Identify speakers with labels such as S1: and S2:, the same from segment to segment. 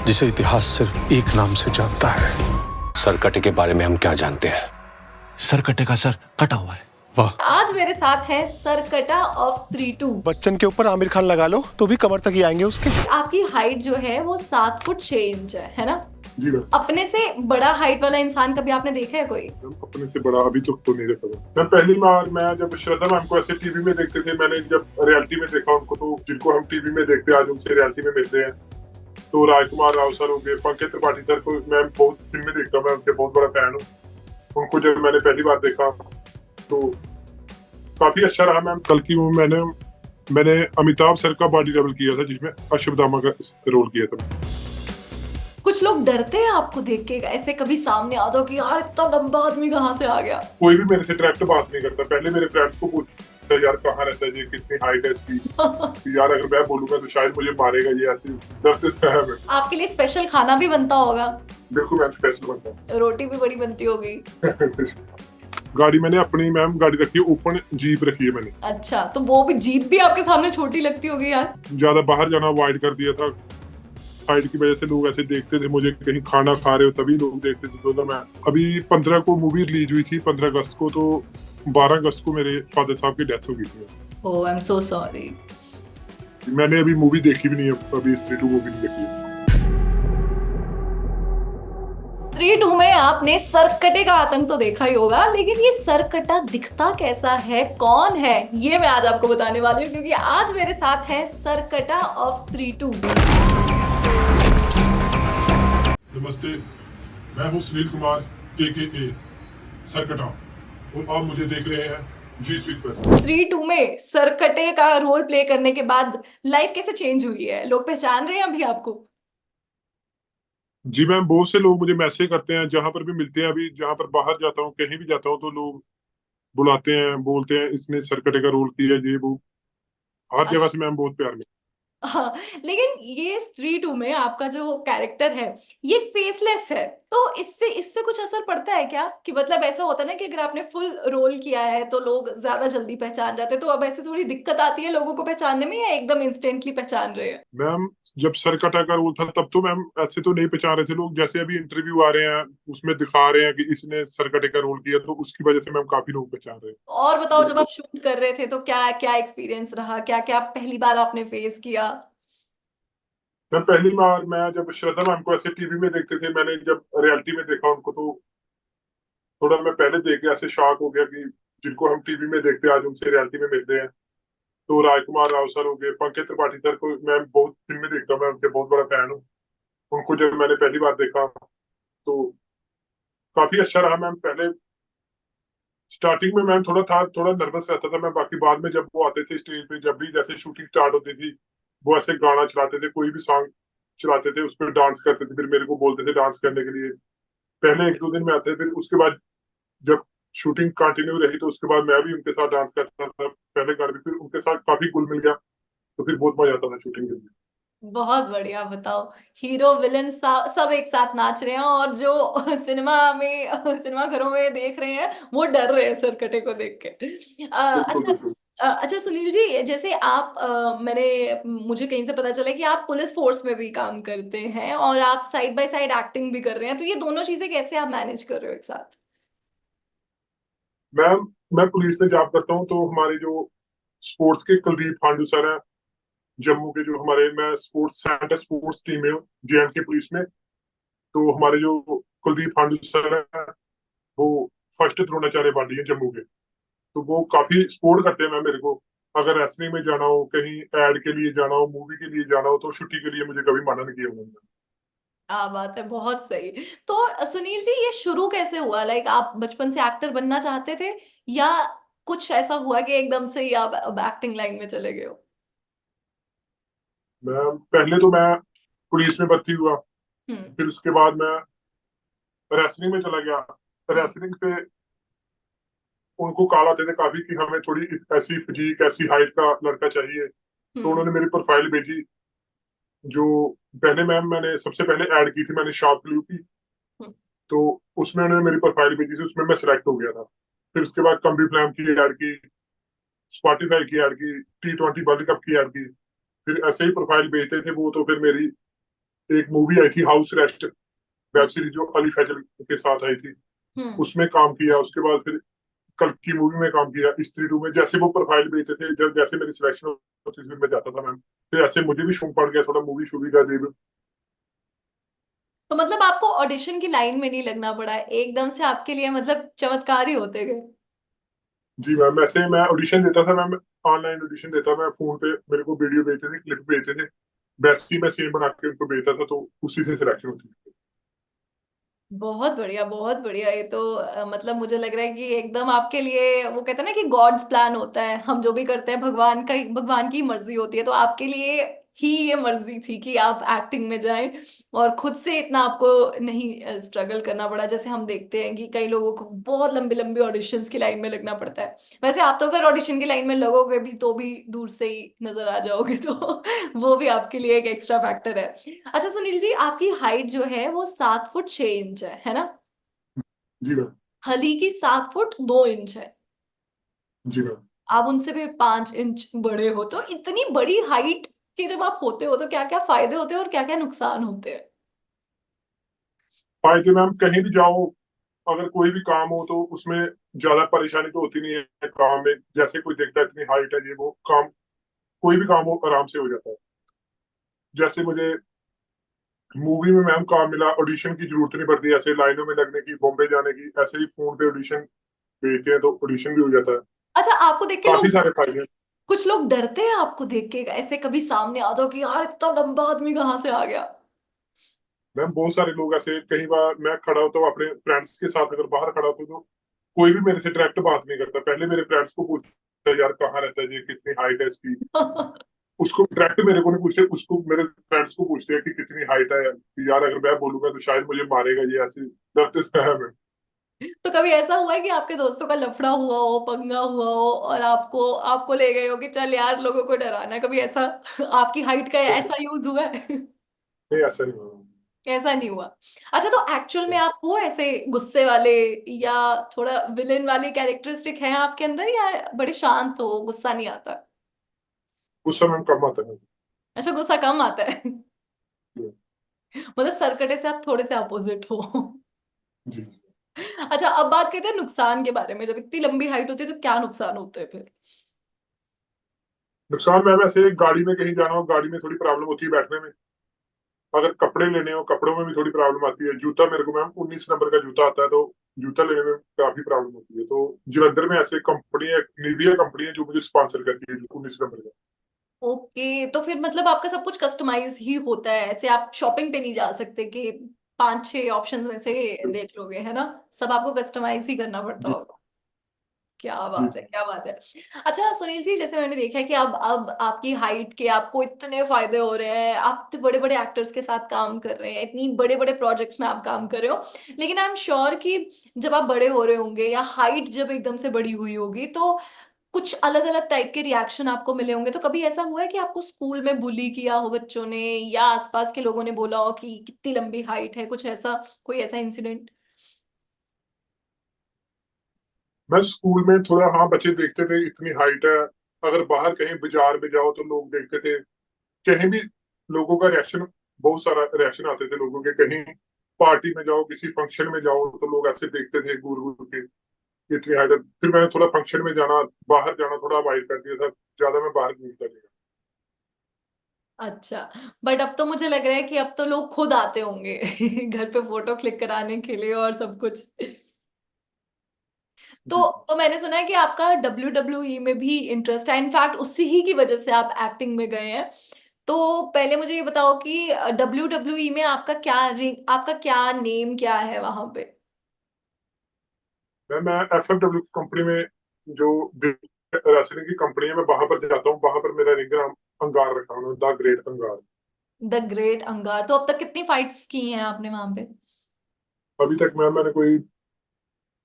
S1: जिसे इतिहास सिर्फ एक नाम से जानता है।
S2: सरकटे के बारे में हम क्या जानते हैं?
S3: सरकटे का सर कटा हुआ है।
S1: वाह,
S4: आज मेरे साथ है सरकटा ऑफ स्त्री 2।
S5: बच्चन के ऊपर आमिर खान लगा लो तो भी कमर तक ही आएंगे उसके।
S4: आपकी हाइट जो है वो 7 फुट 6 इंच है ना?
S6: जी मैम।
S4: अपने से बड़ा हाइट वाला इंसान कभी आपने देखा है कोई?
S6: अपने से बड़ा अभी तक तो नहीं देखा मैं पहली बार मैं जब श्रद्धा मैम को ऐसे टीवी में देखते थे, मैंने जब रियलिटी में देखा उनको, तो जिनको हम टीवी में देखते हैं आज उनसे रियलिटी में मिलते हैं, तो राजकुमार राव सर हो गए, पंकज त्रिपाठी सर को मैं बहुत फिल्में देखता हूँ, मैं उनके बहुत बड़ा फैन हूँ। उनको जब मैंने पहली बार देखा तो काफी अच्छा रहा मैम। कल की वो मैंने अमिताभ सर का बॉडी डबल किया था जिसमें अश्वत्थामा का रोल किया था।
S4: कुछ लोग डरते हैं आपको देख के, ऐसे कभी सामने आ जाओ कि यार इतना लंबा आदमी कहाँ से आ गया?
S6: कोई भी मेरे से डायरेक्ट बात नहीं करता। पहले मेरे फ्रेंड्स को पूछता यार कहाँ रहता है ये, कितनी हाइट है इसकी। यार अगर मैं बोलूंगा तो शायद मुझे मारेगा, ये ऐसे डरते से है मैं।
S4: आपके लिए स्पेशल खाना भी बनता होगा?
S6: बिल्कुल मैम, स्पेशल बनता है।
S4: रोटी भी बड़ी बनती होगी।
S6: गाड़ी मैंने अपनी मैम गाड़ी रखी है, ओपन जीप रखी है मैंने।
S4: अच्छा, तो वो भी जीप भी आपके सामने छोटी लगती होगी यार।
S6: ज्यादा बाहर जाना अवॉइड कर दिया था, हाइट की वजह से लोग ऐसे देखते थे मुझे, कहीं खाना खा रहे हो तभी लोग देखते थे। तो मैं अभी 15 को मूवी रिलीज हुई थी, 15 अगस्त को, तो 12 अगस्त को मेरे फादर साहब की डेथ हो गई थी।
S4: ओह आई एम सो सॉरी।
S6: मैंने अभी मूवी देखी भी नहीं है, अभी स्त्री 2 मूवी नहीं देखी है।
S4: स्त्री 2 में आपने सरकटे का आतंक तो देखा ही होगा, लेकिन ये सरकटा दिखता कैसा है, कौन है, ये मैं आज आपको बताने वाली हूँ, क्योंकि आज मेरे साथ है सरकटा ऑफ स्त्री 2।
S6: नमस्ते, मैं हूँ सुनील कुमार के सरकटा और आप मुझे देख रहे हैं जी स्विच पर।
S4: स्त्री 2 में सरकटे का रोल प्ले करने के बाद लाइफ कैसे चेंज हुई है? लोग पहचान रहे हैं अभी आपको?
S6: जी मैम, बहुत से लोग मुझे मैसेज करते हैं, जहां पर भी मिलते हैं, अभी जहां पर बाहर जाता हूँ, कहीं भी जाता हूँ तो लोग बुलाते हैं, बोलते हैं इसने सरकटे का रोल किया, ये वो, हर जगह से मैम बहुत प्यार मिला।
S4: हाँ, लेकिन ये स्त्री 2 में आपका जो कैरेक्टर है ये फेसलेस है, तो इससे इससे कुछ असर पड़ता है क्या? कि मतलब ऐसा होता है ना कि अगर आपने फुल रोल किया है तो लोग ज्यादा जल्दी पहचान जाते हैं, तो अब ऐसे थोड़ी दिक्कत आती है लोगों को पहचानने में, या एकदम इंस्टेंटली पहचान रहे हैं?
S6: मैम जब सरकटा का रोल था तब तो मैम ऐसे तो नहीं पहचान रहे थे लोग, जैसे अभी इंटरव्यू आ रहे हैं उसमें दिखा रहे हैं कि इसने सरकटे का रोल किया, तो उसकी वजह से मैम काफी लोग पहचान रहे हैं।
S4: और बताओ, जब आप शूट कर रहे थे तो क्या क्या एक्सपीरियंस रहा, क्या क्या पहली बार आपने फेस किया?
S6: मैम पहली बार मैं जब श्रद्धा मैम को ऐसे टीवी में देखते थे, मैंने जब रियलिटी में देखा उनको, तो थोड़ा मैं पहले देख के ऐसे शॉक हो गया कि जिनको हम टीवी में देखते हैं आज उनसे रियलिटी में मिलते हैं। तो राजकुमार राव सर हो गए, पंकज त्रिपाठी सर को मैं बहुत फिल्में देखता हूँ, मैं उनके बहुत बड़ा फैन हूँ। उनको जब मैंने पहली बार देखा तो काफी अच्छा रहा मैम। पहले स्टार्टिंग में मैम थोड़ा नर्वस रहता था मैं, बाकी बाद में जब वो आते थे स्टेज पे, जब भी जैसे शूटिंग स्टार्ट होती थी, वो ऐसे गाना चलाते थे, कोई भी सॉन्ग चलाते थे, उस पर डांस करते थे, फिर मेरे को बोलते थे डांस करने के लिए। पहले 1-2 दिन में आते थे, फिर उसके बाद जब शूटिंग कंटिन्यू रही तो उसके बाद मैं भी उनके साथ डांस करता था पहले गाने पे, फिर उनके साथ काफी घुल मिल गया, तो फिर बहुत मजा आता था शूटिंग के लिए।
S4: बहुत बढ़िया। बताओ, हीरो विलन सब एक साथ नाच रहे हैं, और जो सिनेमा घरों में देख रहे हैं वो डर रहे हैं सरकटे को देख के।
S6: बिल्कुल
S4: अच्छा।
S6: बिल्कुल।
S4: अच्छा सुनील जी, जैसे आप मुझे कहीं से पता चला कि आप पुलिस फोर्स में भी काम करते हैं और आप साइड बाय साइड एक्टिंग भी कर रहे हैं, तो ये दोनों चीजें कैसे आप मैनेज कर रहे हो एक साथ?
S6: मैम मैं पुलिस में जॉब करता हूँ, तो हमारे जो स्पोर्ट्स के कुलदीप पांडू सर हैं, जम्मू के, जो हमारे, मैं स्पोर्ट्स सेंटर स्पोर्ट्स टीम में हूँ JNK पुलिस में। तो हमारे जो कुलदीप पांडू सर हैं वो फर्स्ट द्रोणाचार्य बाडी है जम्मू के, तो वो काफी सपोर्ट करते हैं मैम मेरे को। अगर रेसलिंग में जाना हो, कहीं एड के लिए जाना हो, मूवी के लिए जाना हो, तो छुट्टी के लिए मुझे कभी मना नहीं किया उन्होंने।
S4: बात है, बहुत सही। तो सुनील जी, ये शुरू कैसे हुआ? लाइक आप बचपन से एक्टर बनना चाहते थे, या कुछ ऐसा हुआ कि एकदम से ही आप अब एक्टिंग लाइन में चले गए हो?
S6: मैं पहले तो मैं पुलिस में भर्ती हुआ,
S4: हम्म।
S6: फिर उसके बाद मैं रेसलिंग में चला गया। रेसलिंग पे उनको कॉल आते थे काफी कि हमें थोड़ी ऐसी फिजिक, ऐसी हाइट का लड़का चाहिए, तो
S4: हम्म।
S6: उन्होंने मेरी प्रोफाइल भेजी। जो पहले मैम मैंने सबसे पहले ऐड की थी मैंने शार्प क्लू की,
S4: हम्म।
S6: तो उसमें उन्होंने मेरी प्रोफाइल भेजी थी, उसमें मैं सिलेक्ट हो गया था। फिर उसके बाद कम्बी प्लान की ऐड की, स्पॉटिफाई की ऐड की, T20 वर्ल्ड कप की ऐड की, फिर ऐसे ही प्रोफाइल भेजते थे वो, तो फिर मेरी एक मूवी आई थी हाउस रेस्ट, वेब सीरीज जो अली फैजल के साथ आई थी,
S4: हम्म।
S6: उसमें काम किया। उसके बाद फिर कल की मूवी में काम किया, स्त्री 2 में। जैसे वो प्रोफाइल भेजते थे, जब जैसे मेरी सिलेक्शन होती थी फिर मैं जाता था मैम। फिर ऐसे मुझे भी शौक पड़ गया थोड़ा मूवी शूवी का देव।
S4: तो मतलब आपको ऑडिशन की लाइन में नहीं लगना पड़ा है, एकदम से आपके लिए मतलब चमत्कार ही होते गए।
S6: जी मैम, ऐसे मैं ऑडिशन देता था मैम, ऑनलाइन ऑडिशन देता। मैं फोन पे मेरे को वीडियो भेजते थे, क्लिप भेजते थे, वैसे ही मैं सेम बना के उनको भेजता था, तो उसी से सिलेक्शन होती थी।
S4: बहुत बढ़िया, बहुत बढ़िया। ये तो मतलब मुझे लग रहा है कि एकदम आपके लिए, वो कहते हैं ना कि गॉड्स प्लान होता है, हम जो भी करते हैं भगवान की मर्जी होती है, तो आपके लिए ही ये मर्जी थी कि आप एक्टिंग में जाएं और खुद से इतना आपको नहीं स्ट्रगल करना पड़ा। जैसे हम देखते हैं कि कई लोगों को बहुत लंबी लंबी ऑडिशंस की लाइन में लगना पड़ता है। वैसे आप तो अगर ऑडिशन की लाइन में लगोगे भी तो भी दूर से ही नजर आ जाओगे, तो वो भी आपके लिए एक एक्स्ट्रा फैक्टर है। अच्छा सुनील जी, आपकी हाइट जो है वो 7 फुट 6 इंच है ना?
S6: जी मैम।
S4: हली की 7 फुट 2 इंच है।
S6: जी मैम।
S4: आप उनसे भी 5 इंच बड़े हो, तो इतनी बड़ी हाइट के जब आप होते हो तो क्या क्या फायदे होते हैं और क्या क्या नुकसान होते हैं?
S6: फायदे मैम, कहीं भी जाओ, अगर कोई भी काम हो तो उसमें ज्यादा परेशानी तो होती नहीं है काम में। जैसे कोई देखता है इतनी हाइट है, ये वो काम, कोई भी काम हो आराम से हो जाता है। जैसे मुझे मूवी में मैम काम मिला, ऑडिशन की जरूरत नहीं पड़ती ऐसे लाइनों में लगने की, बॉम्बे जाने की। ऐसे ही फोन पे ऑडिशन भेजते हैं तो ऑडिशन भी हो जाता है।
S4: अच्छा, आपको देख के
S6: काफी
S4: लोग,
S6: सारे फायदे हैं।
S4: कुछ लोग डरते हैं आपको देख के, ऐसे कभी सामने आ जाओ कि यार इतना लंबा आदमी कहाँ से आ गया?
S6: मैम बहुत सारे लोग ऐसे, कई बार मैं खड़ा होता हूँ अपने फ्रेंड्स के साथ, अगर बाहर खड़ा होता हूँ तो कोई भी मेरे से डायरेक्ट बात नहीं करता। पहले मेरे फ्रेंड्स को पूछता है यार कहाँ रहता है, ये कितनी हाइट है इसकी। उसको डायरेक्ट मेरे को नहीं पूछते, उसको मेरे फ्रेंड्स को पूछते हैं कि कितनी हाइट है यार, अगर मैं बोलूंगा तो शायद मुझे मारेगा, ये ऐसे डरते से है मैं।
S4: तो कभी ऐसा हुआ है कि आपके दोस्तों का लफड़ा हुआ हो, पंगा हुआ हो, और आपको आपको ले गए हो कि चल यार लोगों को डराना है, कभी ऐसा आपकी हाइट का
S6: ऐसे
S4: ऐसा यूज हुआ है?
S6: नहीं, ऐसा नहीं हुआ।
S4: ऐसा नहीं हुआ। अच्छा, तो एक्चुअल में आप हो ऐसे गुस्से वाले, या थोड़ा विलेन वाली कैरेक्टरिस्टिक है आपके अंदर, या बड़े शांत हो, गुस्सा नहीं आता?
S6: उस समय कम आता है।
S4: अच्छा, गुस्सा कम आता है। मतलब सरकटे से आप थोड़े से अपोजिट हो।
S6: जी।
S4: अच्छा, अब बात करते हैं नुकसान के बारे में। जब इतनी लंबी हाइट होती है तो क्या नुकसान होते हैं फिर?
S6: नुकसान मैम, ऐसे गाड़ी में कहीं जाना हो, गाड़ी में थोड़ी प्रॉब्लम होती है बैठने में। अगर कपड़े लेने हो, कपड़ों में भी थोड़ी प्रॉब्लम आती है। जूता, मेरे को मैम 19 नंबर का जूता आता है, तो जूता लेने में काफी प्रॉब्लम होती है। तो जलंधर में ऐसे कंपनी है, निविया कंपनी है, जो मुझे स्पॉन्सर करती है 19 नंबर का।
S4: ओके, तो फिर मतलब आपका सब कुछ कस्टमाइज ही होता है, ऐसे आप शॉपिंग पे नहीं जा सकते कि 5 6 ऑप्शंस में से देख लोगे, है ना? सब आपको कस्टमाइज ही करना पड़ता
S6: जी।
S4: होगा। क्या
S6: जी।
S4: बात है, क्या बात है। अच्छा सुनील जी, जैसे मैंने देखा है कि अब आपकी हाइट के आपको इतने फायदे हो रहे हैं, आप इतने बड़े बड़े एक्टर्स के साथ काम कर रहे हैं, इतनी बड़े बड़े प्रोजेक्ट्स में आप काम कर रहे हो, लेकिन आई एम श्योर कि जब आप बड़े हो रहे होंगे या हाइट जब एकदम से बड़ी हुई होगी, तो कुछ अलग अलग टाइप के रिएक्शन आपको मिले होंगे। तो कभी ऐसा हुआ है कि आपको स्कूल में बुली किया हो बच्चों ने, या आसपास के लोगों ने बोला हो कि कितनी लंबी हाइट है, कुछ ऐसा, कोई ऐसा इंसिडेंट?
S6: मैं स्कूल में थोड़ा, हाँ, बच्चे देखते थे इतनी हाइट है। अगर बाहर कहीं बाजार में जाओ तो लोग देखते थे, कहीं भी लोगों का रिएक्शन, बहुत सारा रिएक्शन आते थे लोगों के। कहीं पार्टी में जाओ, किसी फंक्शन में जाओ तो लोग ऐसे देखते थे घूर घूर के, इतनी हाइट है। फिर मैंने थोड़ा फंक्शन में जाना, बाहर जाना थोड़ा अवॉइड कर दिया था, ज्यादा मैं बाहर घूमता नहीं।
S4: अच्छा, बट अब तो मुझे लग रहा है कि अब तो लोग खुद आते होंगे घर पे फोटो क्लिक कराने के लिए और सब कुछ।
S6: जी।
S4: तो मैंने सुना है कि आपका WWE में भी इंटरेस्ट है, इनफैक्ट उसी ही की वजह से आप एक्टिंग में गए हैं। तो पहले मुझे ये बताओ कि WWE में आपका क्या नेम क्या है वहां पे?
S6: मैं FFW कंपनी में, जो रेसलिंग की कंपनी है, मैं वहां पर जाता हूँ। वहां पर मेरा रिंग नाम अंगार रखा उन्होंने, द ग्रेट अंगार।
S4: द ग्रेट अंगार। तो अब तक कितनी फाइट्स की हैं आपने वहां पे?
S6: अभी तक मैंने कोई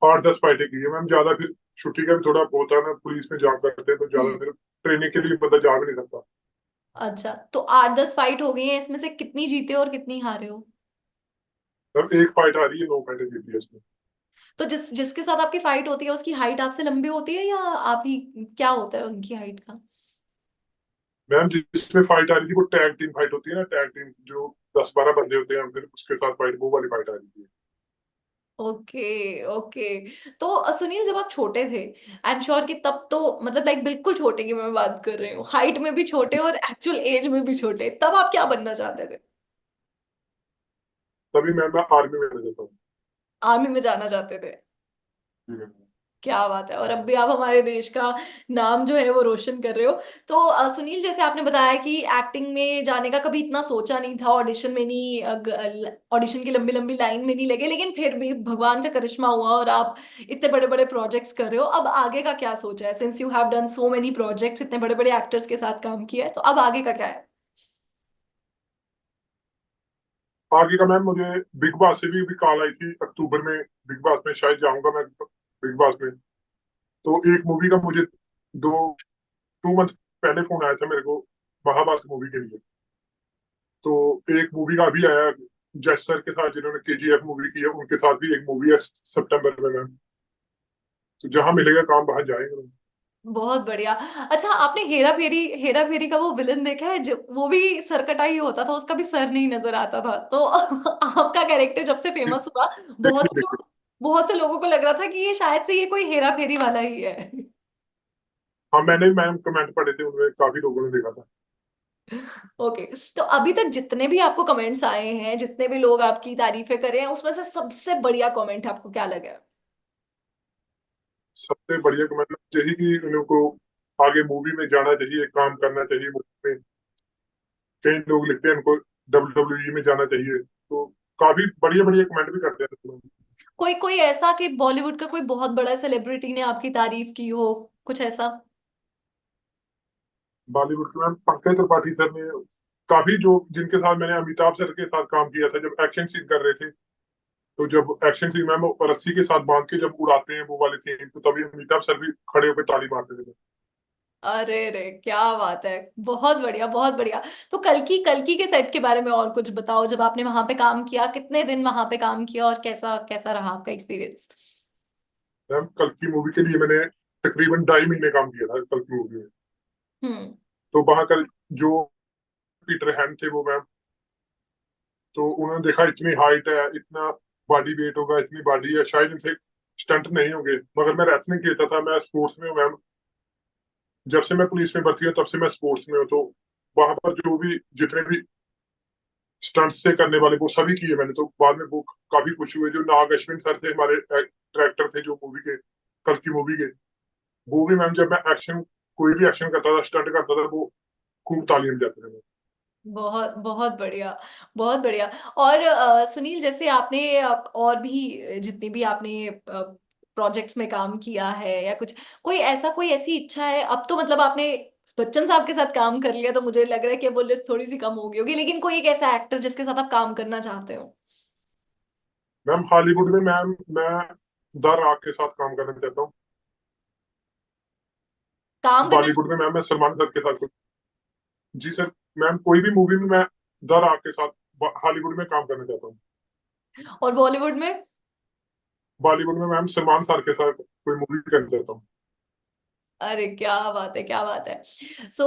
S6: 8-10 फाइटें की है मैम। ज्यादा फिर छुट्टी का भी थोड़ा होता है ना, पुलिस में जॉब करते हैं तो ज्यादा
S4: हम्म।
S6: फिर ट्रेनिंग के लिए बंदा जा भी नहीं सकता।
S4: अच्छा, तो 8 10 फाइट हो गई हैं, इसमें से कितनी जीते और कितनी हारे हो?
S6: अब एक फाइट आ रही है, 9 फाइटें जीती है इसमें।
S4: तो जिसके साथ आपकी फाइट होती है उसकी हाइट आपसे लंबी होती है, या आप ही, क्या होता है उनकी हाइट का?
S6: मैम जिसमें फाइट आ रही थी वो टैग टीम फाइट होती है ना, टैग टीम जो 10-12 बंदे होते हैं फिर उसके साथ फाइट, वो वाली फाइट आ रही थी।
S4: Okay okay. तो सुनील जब आप छोटे थे, आई एम श्योर कि तब तो मतलब लाइक बिल्कुल छोटे की मैं बात कर रही हूँ, हाइट में भी छोटे और एक्चुअल एज में भी छोटे, तब आप क्या बनना चाहते थे?
S6: तभी मैं आर्मी में रहता हूँ।
S4: आर्मी में जाना चाहते थे?
S6: जी मैम।
S4: क्या बात है, और अब भी आप हमारे देश का नाम जो है वो रोशन कर रहे हो। तो सुनील जैसे आपने बताया कि एक्टिंग में जाने का कभी इतना सोचा नहीं था, ऑडिशन में नहीं, ऑडिशन की लंबी लंबी लाइन में नहीं लगे, लेकिन फिर भी भगवान का करिश्मा हुआ और आप इतने बड़े बड़े प्रोजेक्ट्स कर रहे हो। अब आगे का क्या सोचा है, since you have done so many projects, इतने बड़े बड़े एक्टर्स के साथ काम किया है, तो अब आगे का क्या है?
S6: आगे का मैम मुझे बिग बॉस से भी कॉल आई थी अक्टूबर में, बिग बॉस में शायद जाऊंगा मैं बिग बॉस में। तो एक मूवी का मुझे 2 मंथ पहले फोन आया था मेरे को, महाभारत मूवी के लिए। तो एक मूवी का अभी आया जस सर के साथ, जिन्होंने केजीएफ मूवी की है, उनके साथ भी एक मूवी है सितंबर में मैम। तो जहां मिलेगा काम वहां जाएंगे मैम।
S4: बहुत बढ़िया। अच्छा, आपने हेरा फेरी का वो विलन देखा है जो वो भी सरकटा ही होता था, उसका भी सर नहीं नजर आता था, तो आपका कैरेक्टर जब से फेमस हुआ,
S6: देखिए देखिए।
S4: बहुत से लोगों को लग रहा था कि ये शायद से ये कोई हेरा फेरी वाला ही है।
S6: हाँ मैंने भी मैम कमेंट पढ़े थे, उनमें काफी लोगों ने देखा था।
S4: ओके। तो अभी तक जितने भी आपको कमेंट्स आए हैं, जितने भी लोग आपकी तारीफें कर रहे हैं, उसमें से सबसे बढ़िया कमेंट आपको क्या लगा?
S6: सबसे बढ़िया कमेंट यही कि उनको आगे मूवी में जाना चाहिए, काम करना चाहिए मूवी में। कई लोग लिखते हैं उनको WWE में जाना चाहिए, तो काफी बढ़िया बढ़िया कमेंट भी करते हैं लोग।
S4: कोई कोई ऐसा कि बॉलीवुड का कोई बहुत बड़ा सेलिब्रिटी ने आपकी तारीफ की हो, कुछ ऐसा?
S6: बॉलीवुड के मैम पंकज त्रिपाठी सर ने काफी, जो जिनके साथ मैंने अमिताभ सर के साथ काम किया था जब एक्शन सीन कर रहे थे। तो जब एक्शन सीन मैम रस्सी के साथ बांध के जब उड़ाते हैं वो वाली सीन, तो तभी अमिताभ सर भी खड़े होकर ताली मारते थे।
S4: अरे रे, क्या बात है, बहुत बढ़िया बहुत बढ़िया। तो कल्कि के सेट के बारे में और कुछ बताओ, जब आपने वहां पे काम किया, कितने दिन वहां पे काम किया और कैसा कैसा रहा आपका एक्सपीरियंस?
S6: मैम कल की मूवी के लिए मैंने तकरीबन 2.5 महीने काम किया था कल की मूवी में।
S4: हम्म।
S6: तो वहां का जो पीटर हैन थे वो मैम, तो उन्होंने देखा इतनी हाइट है, इतना बॉडी वेट होगा, इतनी बॉडी है, शायद इनसे स्टंट नहीं होंगे। मगर मैं रेसलिंग खेलता था, मैं स्पोर्ट्स में हूँ मैम। जब से मैं पुलिस में भर्ती हूँ तब से मैं स्पोर्ट्स में हूँ। तो वहां पर जो भी जितने भी स्टंट्स से करने वाले वो सभी किए मैंने। तो बाद में वो काफी खुश हुए। जो नाग अश्विन सर थे हमारे डायरेक्टर थे जो मूवी के, कल की मूवी के, वो भी मैम जब मैं एक्शन कोई भी एक्शन करता था, स्टंट करता था, वो खूब तालियां बजाते थे।
S4: बहुत बहुत बढ़िया, बहुत बढ़िया। और सुनील जैसे आपने और भी जितनी भी आपने प्रोजेक्ट्स में काम किया है या कुछ, कोई ऐसी इच्छा है? अब तो मतलब आपने बच्चन साहब के साथ काम कर लिया, तो मुझे लग रहा है कि वो लिस्ट थोड़ी सी कम हो गई होगी, लेकिन कोई एक ऐसा एक्टर जिसके साथ आप काम करना चाहते हो?
S6: मैम हॉलीवुड में मैम मैं द रॉक के साथ काम करना चाहता हूँ।
S4: काम करना
S6: बॉलीवुड में मैम मैं सलमान सर के साथ। जी सर। मैम कोई भी मूवी में मैं द रॉक के साथ हॉलीवुड में काम करना चाहता हूँ।
S4: और बॉलीवुड में?
S6: बॉलीवुड में मैम सलमान सर के साथ कोई मूवी करना चाहता हूँ।
S4: अरे क्या बात है, क्या बात है। So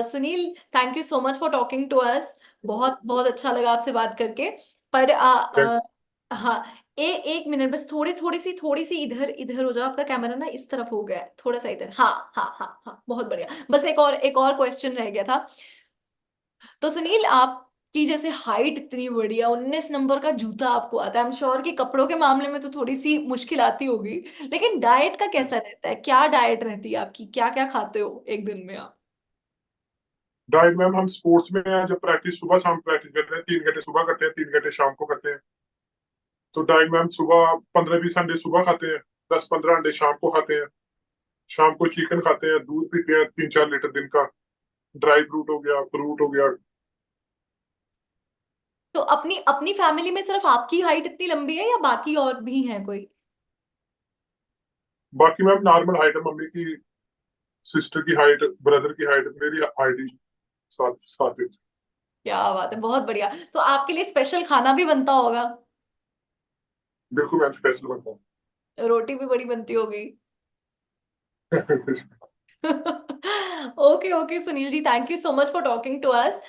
S4: Sunil, thank you so much for talking to us. बहुत बहुत अच्छा लगा आपसे बात करके। पर
S6: थैंक
S4: हाँ, एक मिनट बस, थोड़ी सी इधर इधर हो जाओ, आपका कैमरा ना इस तरफ हो गया है, थोड़ा सा इधर। हाँ हाँ हाँ हाँ, बहुत बढ़िया। बस एक और क्वेश्चन रह गया था। तो सुनील, आपकी जैसे हाइट इतनी बढ़िया, 19 नंबर का जूता आपको आता है, आई एम श्योर कि कपड़ों के मामले में तो थोड़ी सी मुश्किल आती होगी, लेकिन डाइट का कैसा रहता है? क्या डाइट रहती है आपकी, क्या क्या खाते हो एक दिन में आप?
S6: डाइट मैम हम स्पोर्ट्स में हैं, जब प्रैक्टिस सुबह शाम प्रैक्टिस करते हैं, 3 घंटे सुबह करते हैं, 3 घंटे शाम को करते हैं। तो डाइट मैम सुबह 15-20 अंडे सुबह खाते हैं, 10-15 अंडे शाम को खाते हैं। शाम को चिकन खाते हैं, दूध पीते हैं 3-4 लीटर दिन का, ड्राई फ्रूट हो गया, फ्रूट हो गया।
S4: तो अपनी अपनी फैमिली में सिर्फ आपकी हाइट इतनी लंबी है या बाकी और भी हैं कोई?
S6: बाकी मैम नॉर्मल हाइट है, मम्मी की, सिस्टर की हाइट, ब्रदर की हाइट, मेरी हाइट ही 7-7 इंच।
S4: क्या बात है, बहुत बढ़िया। तो आपके लिए स्पेशल खाना भी बनता होगा?
S6: बिल्कुल मैम स्पेशल बनता
S4: रोटी भी बड़ी बनती होगी।
S6: है।
S4: Okay okay Sunil ji, thank you so much for talking to us.